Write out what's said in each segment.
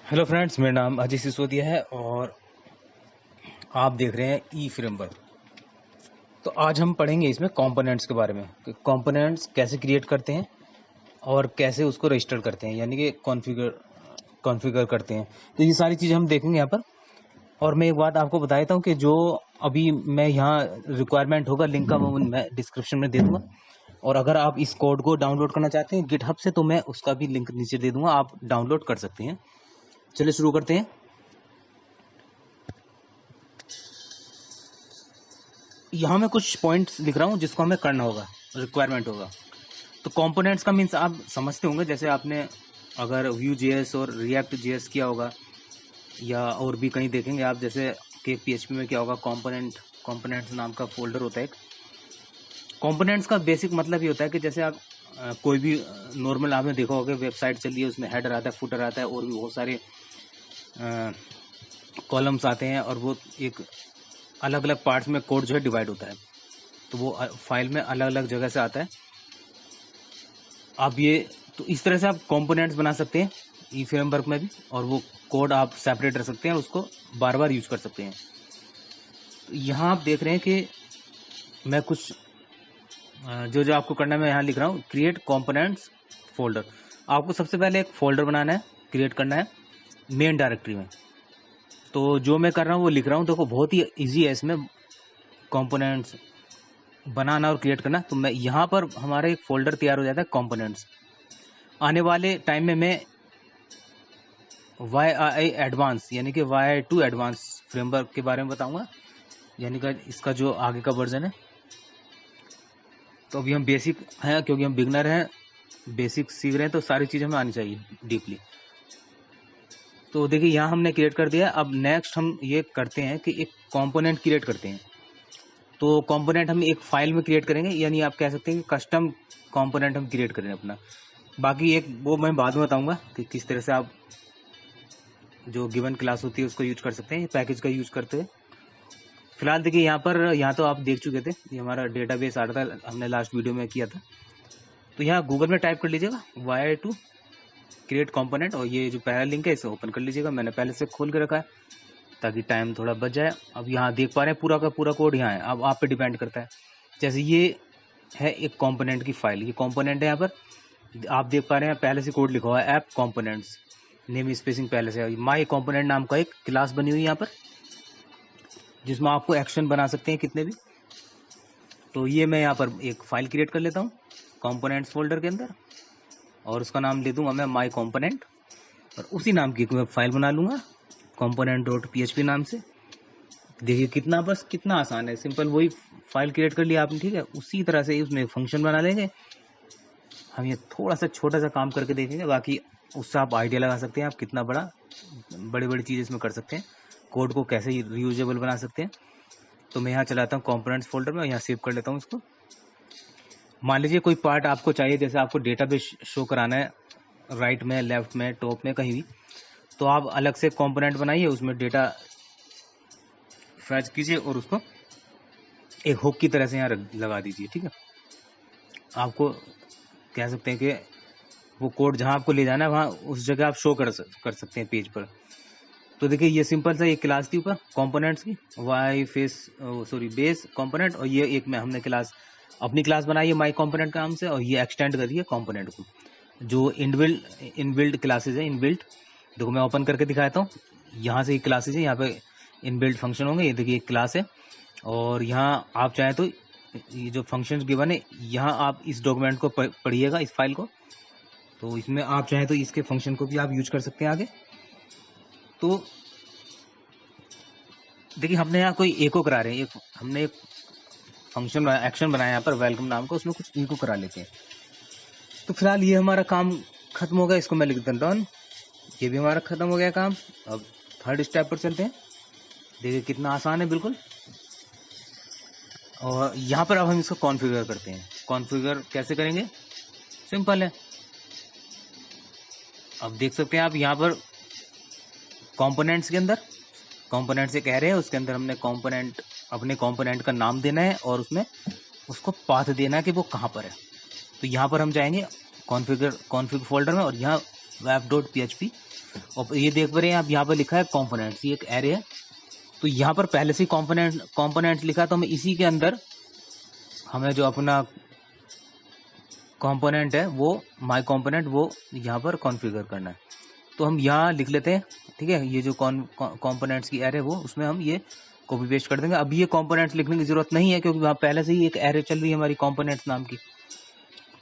Hello friends, मेरा नाम अजय सिसोदिया है और आप देख रहे हैं ई फ्रेमवर्क। तो आज हम पढ़ेंगे इसमें कंपोनेंट्स के बारे में कि कंपोनेंट्स कैसे क्रिएट करते हैं और कैसे उसको रजिस्टर करते हैं, यानी कि कॉन्फ़िगर करते हैं। तो ये सारी चीज़ें हम देखेंगे यहाँ पर। और मैं एक बात आपको बता देता हूँ कि जो अभी मैं यहाँ रिक्वायरमेंट होगा लिंक का वो मैं डिस्क्रिप्शन में दे दूँगा। और अगर आप इस कोड को डाउनलोड करना चाहते हैं गिटहब से तो मैं उसका भी लिंक नीचे दे दूँगा, आप डाउनलोड कर सकते हैं। चलिए शुरू करते हैं। यहाँ मैं कुछ पॉइंट्स लिख रहा हूँ जिसको हमें करना होगा, रिक्वायरमेंट होगा। तो कंपोनेंट्स का मीन्स आप समझते होंगे, जैसे आपने अगर व्यू जेएस और रिएक्ट जेएस किया होगा या और भी कहीं देखेंगे आप, जैसे कि पीएचपी में क्या होगा, कंपोनेंट्स नाम का फोल्डर होता है एक। कंपोनेंट्स का बेसिक मतलब ये होता है कि जैसे आप कोई भी नॉर्मल आपने देखा होगा वेबसाइट चल रही है, उसमें हेडर आता है, फुटर आता है और भी बहुत सारे कॉलम्स आते हैं और वो एक अलग अलग पार्ट्स में कोड जो है डिवाइड होता है, तो वो फाइल में अलग अलग जगह से आता है। आप ये तो इस तरह से आप कंपोनेंट्स बना सकते हैं ई फ्रेमवर्क में भी, और वो कोड आप सेपरेट रख सकते हैं, उसको बार बार यूज कर सकते हैं। तो यहाँ आप देख रहे हैं कि मैं कुछ जो जो आपको करना है मैं यहाँ लिख रहा हूँ, क्रिएट कंपोनेंट्स फोल्डर। आपको सबसे पहले एक फोल्डर बनाना है, क्रिएट करना है मेन डायरेक्टरी में। तो जो मैं कर रहा हूँ वो लिख रहा हूँ, देखो बहुत ही ईजी है इसमें कंपोनेंट्स बनाना और क्रिएट करना। तो मैं यहाँ पर हमारा एक फोल्डर तैयार हो जाता है कंपोनेंट्स। आने वाले टाइम में मैं YI एडवांस यानी कि YI2 एडवांस फ्रेमवर्क के बारे में बताऊंगा, यानी कि इसका जो आगे का वर्जन है। तो अभी हम बेसिक हैं, क्योंकि हम बिगनर हैं, बेसिक सीख रहे हैं, तो सारी चीज़ हमें आनी चाहिए डीपली। तो देखिए यहाँ हमने क्रिएट कर दिया। अब नेक्स्ट हम ये करते हैं कि एक कंपोनेंट क्रिएट करते हैं। तो कंपोनेंट हम एक फाइल में क्रिएट करेंगे, यानी आप कह सकते हैं कि कस्टम कंपोनेंट हम क्रिएट करें अपना। बाकी एक वो मैं बाद में बताऊंगा कि किस तरह से आप जो गिवन क्लास होती है उसको यूज कर सकते हैं पैकेज का यूज करते हुए। फिलहाल देखिए यहाँ तो आप देख चुके थे, ये हमारा डेटाबेस आ रहा था, हमने लास्ट वीडियो में किया था। तो यहाँ गूगल में टाइप कर लीजिएगा YI2 क्रिएट कंपोनेंट, और ये जो पहला लिंक है इसे ओपन कर लीजिएगा। मैंने पहले से खोल के रखा है ताकि टाइम थोड़ा बच जाए। अब यहाँ देख पा रहे हैं पूरा का पूरा कोड यहाँ है। अब आप पे डिपेंड करता है, जैसे ये है एक कंपोनेंट की फाइल, ये कंपोनेंट है। यहाँ पर आप देख पा रहे हैं पहले से कोड लिखा हुआ है, ऐप कंपोनेंट्स, नेम स्पेसिंग पहले से। माई कंपोनेंट नाम का एक क्लास बनी हुई है यहाँ पर, जिसमें आपको एक्शन बना सकते हैं कितने भी। तो ये मैं यहाँ पर एक फाइल क्रिएट कर लेता हूँ कंपोनेंट्स फोल्डर के अंदर, और उसका नाम दे दूंगा मैं माई कंपोनेंट, और उसी नाम की एक फाइल बना लूंगा component.php नाम से। देखिए कितना आसान है, सिंपल। वही फाइल क्रिएट कर लिया आपने, ठीक है। उसी तरह से उसमें फंक्शन बना लेंगे। हम ये थोड़ा सा छोटा सा काम करके देखेंगे, बाकी उससे आप आइडिया लगा सकते हैं आप कितना बड़ी बड़ी चीज़ इसमें कर सकते हैं, कोड को कैसे रीयूजेबल बना सकते हैं। तो मैं यहाँ चलाता हूँ कंपोनेंट्स फोल्डर में, यहाँ सेव कर लेता हूँ इसको। मान लीजिए कोई पार्ट आपको चाहिए, जैसे आपको डेटाबेस शो कराना है राइट में, लेफ्ट में, टॉप में, कहीं भी, तो आप अलग से कंपोनेंट बनाइए, उसमें डेटा फैच कीजिए और उसको एक हुक की तरह से यहाँ लगा दीजिए, ठीक है। आपको कह सकते हैं कि वो कोड जहाँ आपको ले जाना है वहाँ उस जगह आप शो कर सकते हैं पेज पर। तो देखिए ये सिंपल सा एक क्लास थी ऊपर कंपोनेंट्स की, बेस कंपोनेंट, और ये एक में हमने क्लास अपनी क्लास बनाई है माई कंपोनेंट के नाम से, और ये एक्सटेंड कर दिया कंपोनेंट को। जो इनबिल्ट क्लासेज है, इनबिल्ट, देखो मैं ओपन करके दिखाता हूँ। यहाँ से क्लासेज है, यहाँ पे इनबिल्ट फंक्शन होंगे। ये देखिए एक क्लास है, और यहाँ आप चाहें तो ये जो फंक्शंस गिवन है, यहाँ आप इस डॉक्यूमेंट को पढ़िएगा, इस फाइल को। तो इसमें आप चाहें तो इसके फंक्शन को भी आप यूज कर सकते हैं आगे। तो देखिए हमने यहाँ कोई एको करा रहे हैं, हमने एक फंक्शन एक्शन बनाया यहाँ पर वेलकम नाम का, उसमें कुछ एको करा लेते हैं। तो फिलहाल ये हमारा काम खत्म हो गया, इसको मैं लिख देता हूँ डन। ये भी हमारा खत्म हो गया काम। अब थर्ड स्टेप पर चलते हैं। देखिए कितना आसान है बिल्कुल। और यहाँ पर अब हम इसको कॉन्फ़िगर करते हैं। कॉन्फ़िगर कैसे करेंगे, सिंपल है। अब देख सकते हैं आप यहाँ पर कंपोनेंट्स के अंदर, कंपोनेंट से कह रहे हैं, उसके अंदर हमने अपने कंपोनेंट का नाम देना है और उसमें उसको पाथ देना है कि वो कहाँ पर है। तो यहाँ पर हम जाएंगे कॉन्फ़िग फोल्डर में, और यहाँ web.php और ये देख पा रहे हैं आप, यहाँ पर लिखा है कंपोनेंट्स, ये एक एरे है। तो यहाँ पर पहले से कंपोनेंट्स लिखा, तो हमें इसी के अंदर हमें जो अपना कंपोनेंट है वो माय कंपोनेंट वो यहाँ पर कॉन्फ़िगर करना है। तो हम यहाँ लिख लेते हैं, ठीक है। ये जो कंपोनेंट्स की एरे वो, उसमें हम ये कॉपी पेस्ट कर देंगे। अब ये कंपोनेंट्स लिखने की जरूरत नहीं है, क्योंकि वहाँ पहले से ही एक एरे चल रही है हमारी कंपोनेंट्स नाम की।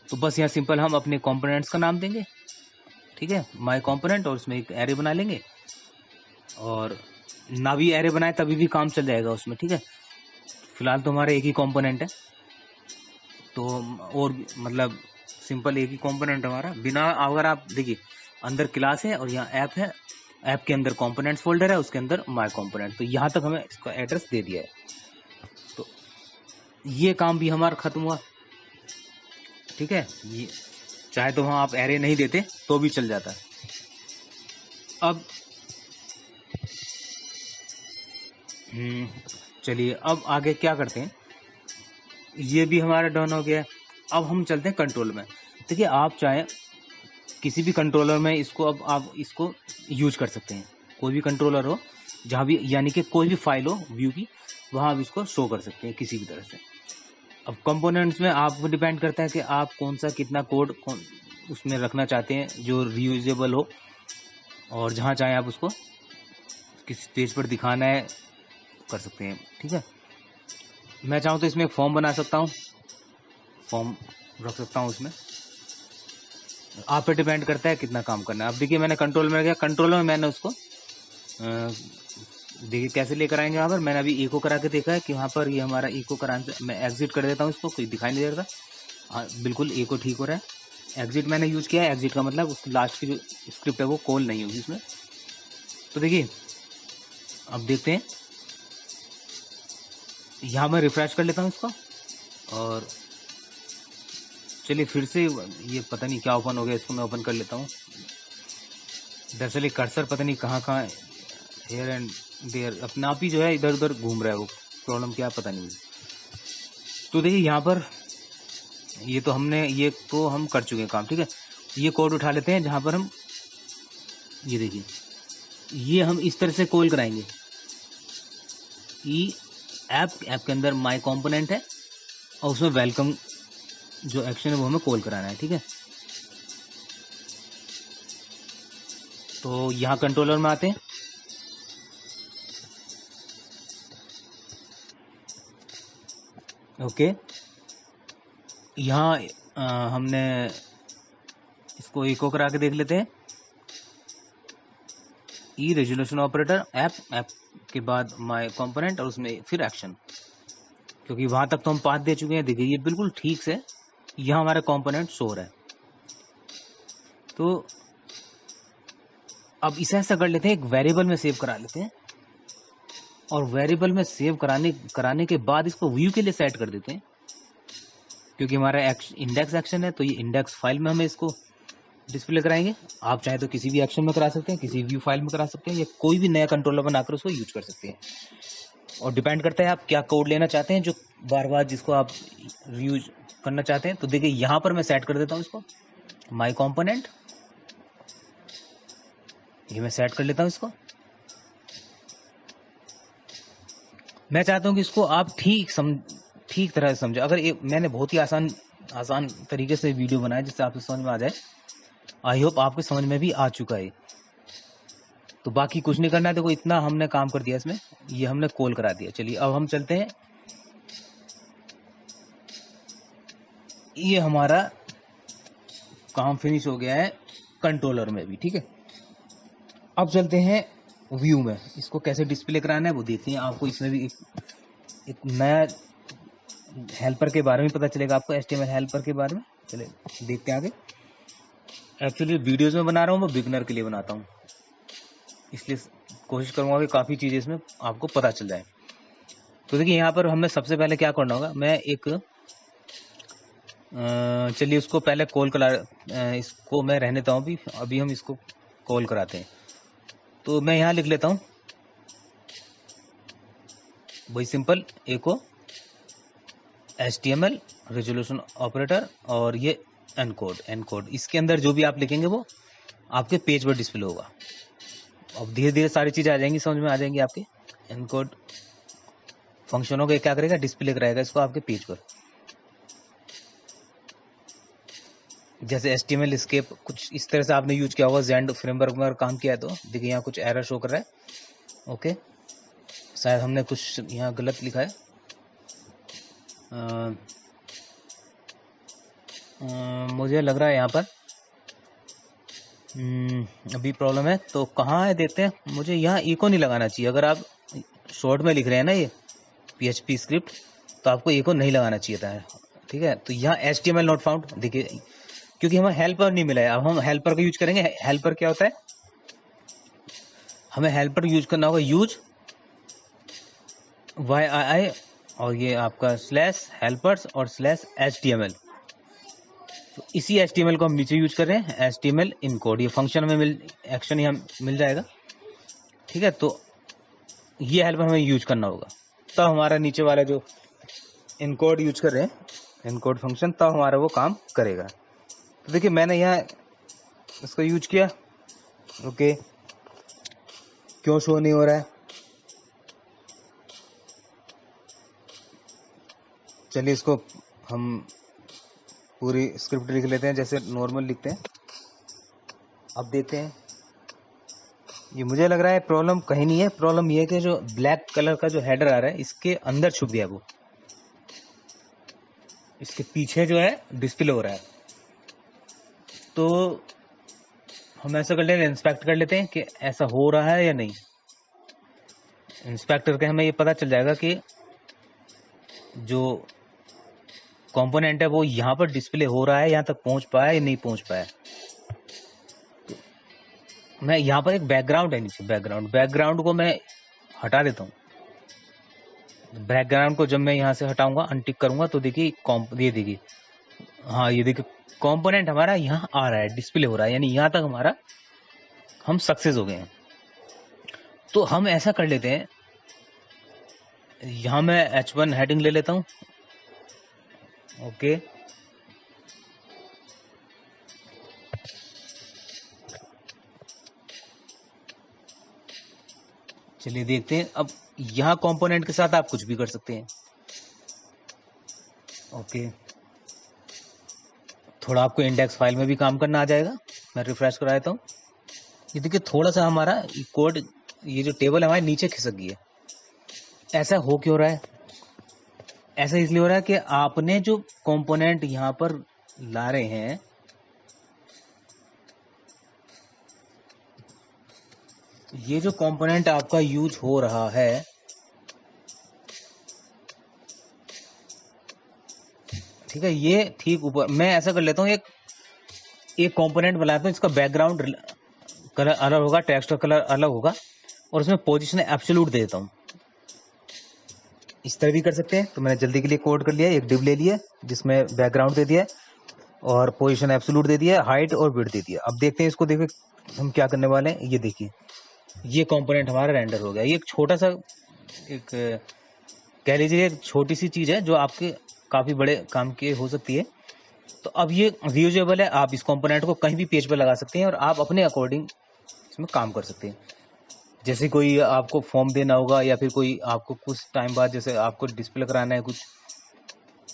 तो बस यहाँ सिंपल हम अपने कंपोनेंट्स का नाम देंगे, ठीक है, माय कंपोनेंट, और उसमें एक एरे बना लेंगे। और ना भी एरे बनाए तभी भी काम चल जाएगा उसमें, ठीक है। फिलहाल तो हमारा एक ही कंपोनेंट है, तो और मतलब सिंपल एक ही कंपोनेंट हमारा, बिना, अगर आप देखिए अंदर क्लास है और यहाँ ऐप है, ऐप के अंदर कंपोनेंट्स फोल्डर है, उसके अंदर माय कंपोनेंट। तो यहाँ तक हमें इसका एड्रेस दे दिया है। तो ये काम भी हमारा खत्म हुआ, ठीक है। ये चाहे तो वहाँ आप एरे नहीं देते तो भी चल जाता है। अब चलिए अब आगे क्या करते हैं, ये भी हमारा डन हो गया। अब हम चलते हैं कंट्रोल में। देखिए आप चाहे किसी भी कंट्रोलर में इसको, अब आप इसको यूज कर सकते हैं, कोई भी कंट्रोलर हो जहाँ भी, यानी कि कोई भी फाइल हो व्यू की, वहाँ आप इसको शो कर सकते हैं किसी भी तरह से। अब कंपोनेंट्स में आपको डिपेंड करता है कि आप कौन सा कितना कोड उसमें रखना चाहते हैं जो रीयूजेबल हो, और जहाँ चाहे आप उसको किस पेज पर दिखाना है कर सकते हैं, ठीक है। मैं चाहूँ तो इसमें एक फॉर्म बना सकता हूँ, फॉर्म रख सकता हूँ उसमें। आप पे डिपेंड करता है कितना काम करना है। अब देखिए मैंने कंट्रोल में गया, कंट्रोल में मैंने उसको देखिए कैसे लेकर आएंगे। यहाँ पर मैंने अभी इको करा के देखा है कि वहाँ पर ये हमारा इको कराने से, मैं एग्जिट कर देता हूँ इसको, कोई दिखाई नहीं दे रहा। हाँ बिल्कुल इको ठीक हो रहा है। एग्जिट मैंने यूज किया है, एग्जिट का मतलब उसकी लास्ट की जो स्क्रिप्ट है वो कॉल नहीं होगी उसमें। तो देखिए अब देखते हैं, यहाँ मैं रिफ्रेश कर लेता हूँ इसको, और चलिए फिर से ये पता नहीं क्या ओपन हो गया, इसको मैं ओपन कर लेता हूँ। दरअसल ये कर्सर पता नहीं कहाँ कहाँ हेयर एंड देयर अपने आप ही जो है इधर उधर घूम रहा है, वो प्रॉब्लम क्या पता नहीं। तो देखिए यहाँ पर ये तो हमने, ये तो हम कर चुके हैं काम, ठीक है। ये कोड उठा लेते हैं जहाँ पर हम, ये देखिए ये हम इस तरह से कॉल कराएंगे। ऐप के अंदर माय कंपोनेंट है और उसमें वेलकम जो एक्शन है वो हमें कॉल कराना है, ठीक है। तो यहाँ कंट्रोलर में आते हैं, ओके। यहाँ हमने इसको इको करा के देख लेते हैं, ई रेजोल्यूशन ऑपरेटर ऐप के बाद माय कंपोनेंट और उसमें फिर एक्शन, क्योंकि वहां तक तो हम पाथ दे चुके हैं। देखिए ये बिल्कुल ठीक से यहाँ हमारा कंपोनेंट शो रहा है। तो अब इसे ऐसा कर लेते हैं, एक वेरिएबल में सेव करा लेते हैं, और वेरिएबल में सेव कराने के बाद इसको व्यू के लिए सेट कर देते हैं, क्योंकि हमारा इंडेक्स एक्शन है। तो ये इंडेक्स फाइल में हमें इसको डिस्प्ले कराएंगे। आप चाहे तो किसी भी एक्शन में करा सकते हैं, किसी व्यू फाइल में करा सकते हैं, या कोई भी नया कंट्रोलर बनाकर उसको यूज कर सकते हैं। और डिपेंड करता है आप क्या कोड लेना चाहते हैं, जो बार बार जिसको आप यूज करना चाहते हैं। तो देखिए यहाँ पर मैं सेट कर देता हूँ इसको माय कंपोनेंट, ये मैं सेट कर लेता हूँ इसको। मैं चाहता हूँ कि इसको आप ठीक तरह से समझे। अगर मैंने बहुत ही आसान तरीके से वीडियो बनाया जिससे आपको समझ में आ जाए। आई होप आपको समझ में भी आ चुका है। तो बाकी कुछ नहीं करना है, देखो इतना हमने काम कर दिया इसमें, ये हमने कॉल करा दिया। चलिए अब हम चलते हैं, ये हमारा काम फिनिश हो गया है कंट्रोलर में भी, ठीक है। अब चलते हैं व्यू में, इसको कैसे डिस्प्ले कराना है वो देखते हैं। आपको इसमें भी एक नया हेल्पर के बारे में पता चलेगा, आपको HTML हेल्पर के बारे में। चलिए देखते हैं आगे। एक्चुअली वीडियोस में बना रहा हूँ, मैं बिगनर के लिए बनाता हूँ, इसलिए कोशिश करूँगा कि काफ़ी चीज़ें इसमें आपको पता चल जाए। तो देखिए यहाँ पर हमें सबसे पहले क्या करना होगा, मैं एक चलिए उसको पहले कॉल करा, इसको मैं रहने देता हूँ अभी हम इसको कॉल कराते हैं। तो मैं यहाँ लिख लेता हूँ वही सिंपल एको HTML रेजोल्यूशन ऑपरेटर, और ये एनकोड। इसके अंदर जो भी आप लिखेंगे वो आपके पेज पर डिस्प्ले होगा। अब धीरे धीरे सारी चीजें आ जाएंगी, समझ में आ जाएंगी आपके। इनको फंक्शनों को क्या करेगा, डिस्प्ले कराएगा इसको आपके पेज पर। जैसे HTML एस्केप कुछ इस तरह से आपने यूज किया होगा, जेंड फ्रेमवर्क में काम किया है तो देखिए यहाँ कुछ एरर शो कर रहा है। ओके, शायद हमने कुछ यहाँ गलत लिखा है। मुझे लग रहा है यहाँ पर अभी प्रॉब्लम है। तो कहाँ है देखते हैं। मुझे यहाँ इको नहीं लगाना चाहिए। अगर आप शॉर्ट में लिख रहे हैं ना ये PHP स्क्रिप्ट, तो आपको इको नहीं लगाना चाहिए था, ठीक है। तो यहाँ HTML नॉट फाउंड देखिए, क्योंकि हमें हेल्पर नहीं मिला है। अब हम हेल्पर का यूज करेंगे। हेल्पर क्या होता है, हमें हेल्पर यूज करना होगा, यूज YII और ये आपका स्लैश हेल्पर्स और स्लैश HTML। तो इसी HTML को हम नीचे यूज कर रहे हैं, HTML इनकोड। ये फंक्शन में एक्शन यहाँ मिल जाएगा, ठीक है। तो ये हेल्पर हमें यूज करना होगा, तब हमारा नीचे वाला जो इनकोड यूज कर रहे हैं, इनकोड फंक्शन, तब हमारा वो काम करेगा। तो देखिए मैंने यहाँ इसको यूज किया। ओके, क्यों शो नहीं हो रहा है, चलिए इसको हम पूरी स्क्रिप्ट लिख लेते हैं जैसे नॉर्मल लिखते हैं। अब देखते हैं। ये मुझे लग रहा है प्रॉब्लम कहीं नहीं है। प्रॉब्लम ये है कि जो ब्लैक कलर का जो हेडर आ रहा है इसके अंदर छुप गया, वो इसके पीछे जो है डिस्प्ले हो रहा है। तो हम ऐसा कर लेते हैं, इंस्पेक्ट कर लेते हैं कि ऐसा हो रहा है या नहीं। इंस्पेक्ट करके हमें ये पता चल जाएगा कि जो कंपोनेंट है वो यहाँ पर डिस्प्ले हो रहा है, यहाँ तक पहुंच पाया या नहीं पहुंच पाया। तो मैं यहाँ पर एक बैकग्राउंड है नीचे, बैकग्राउंड को मैं हटा देता हूँ। बैकग्राउंड को जब मैं यहाँ से हटाऊंगा, अनटिक करूंगा, तो देखिए ये देखिए, हाँ ये देखिए कंपोनेंट हमारा यहाँ आ रहा है, डिस्प्ले हो रहा है, यानी यहाँ तक हमारा हम सक्सेस हो गए हैं। तो हम ऐसा कर लेते हैं, यहाँ मैं H1 हेडिंग ले लेता हूँ। ओके, चलिए देखते हैं। अब यहाँ कंपोनेंट के साथ आप कुछ भी कर सकते हैं। ओके, थोड़ा आपको इंडेक्स फाइल में भी काम करना आ जाएगा। मैं रिफ्रेश करा देता हूँ। ये देखिए थोड़ा सा हमारा कोड, ये जो टेबल हमारे नीचे खिसक गई है। ऐसा हो क्यों रहा है? ऐसा इसलिए हो रहा है कि आपने जो कंपोनेंट यहाँ पर ला रहे हैं, ये जो कंपोनेंट आपका यूज हो रहा है, ठीक है, ये ठीक ऊपर मैं ऐसा कर लेता हूँ, एक कंपोनेंट बनाता हूँ, इसका बैकग्राउंड कलर अलग होगा, टेक्स्ट कलर अलग होगा, और उसमें पोजीशन एब्सोल्यूट दे देता हूँ। इस तरह भी कर सकते हैं। तो मैंने जल्दी के लिए कोड कर लिया, एक डिव ले लिया जिसमें बैकग्राउंड दे दिया और पोजीशन एब्सोल्यूट दे दिया, हाइट और विड्थ दे दिया। अब देखते हैं इसको, देखिए हम क्या करने वाले हैं। ये देखिए, ये कंपोनेंट हमारा रेंडर हो गया। ये एक छोटा सा, एक कह लीजिए एक छोटी सी चीज है जो आपके काफी बड़े काम की हो सकती है। तो अब ये रीयूजेबल है, आप इस कंपोनेंट को कहीं भी पेज पर लगा सकते हैं और आप अपने अकॉर्डिंग इसमें काम कर सकते हैं। जैसे कोई आपको फॉर्म देना होगा या फिर कोई आपको कुछ टाइम बाद जैसे आपको डिस्प्ले कराना है, कुछ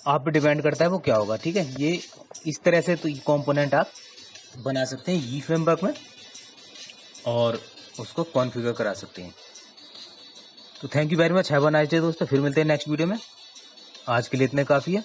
आप पे डिपेंड करता है वो क्या होगा, ठीक है। ये इस तरह से तो कंपोनेंट आप बना सकते हैं ई फ्रेमवर्क में और उसको कॉन्फ़िगर करा सकते हैं। तो thank you very much, have a nice day दोस्तों। फिर मिलते हैं नेक्स्ट वीडियो में। आज के लिए इतने काफ़ी है।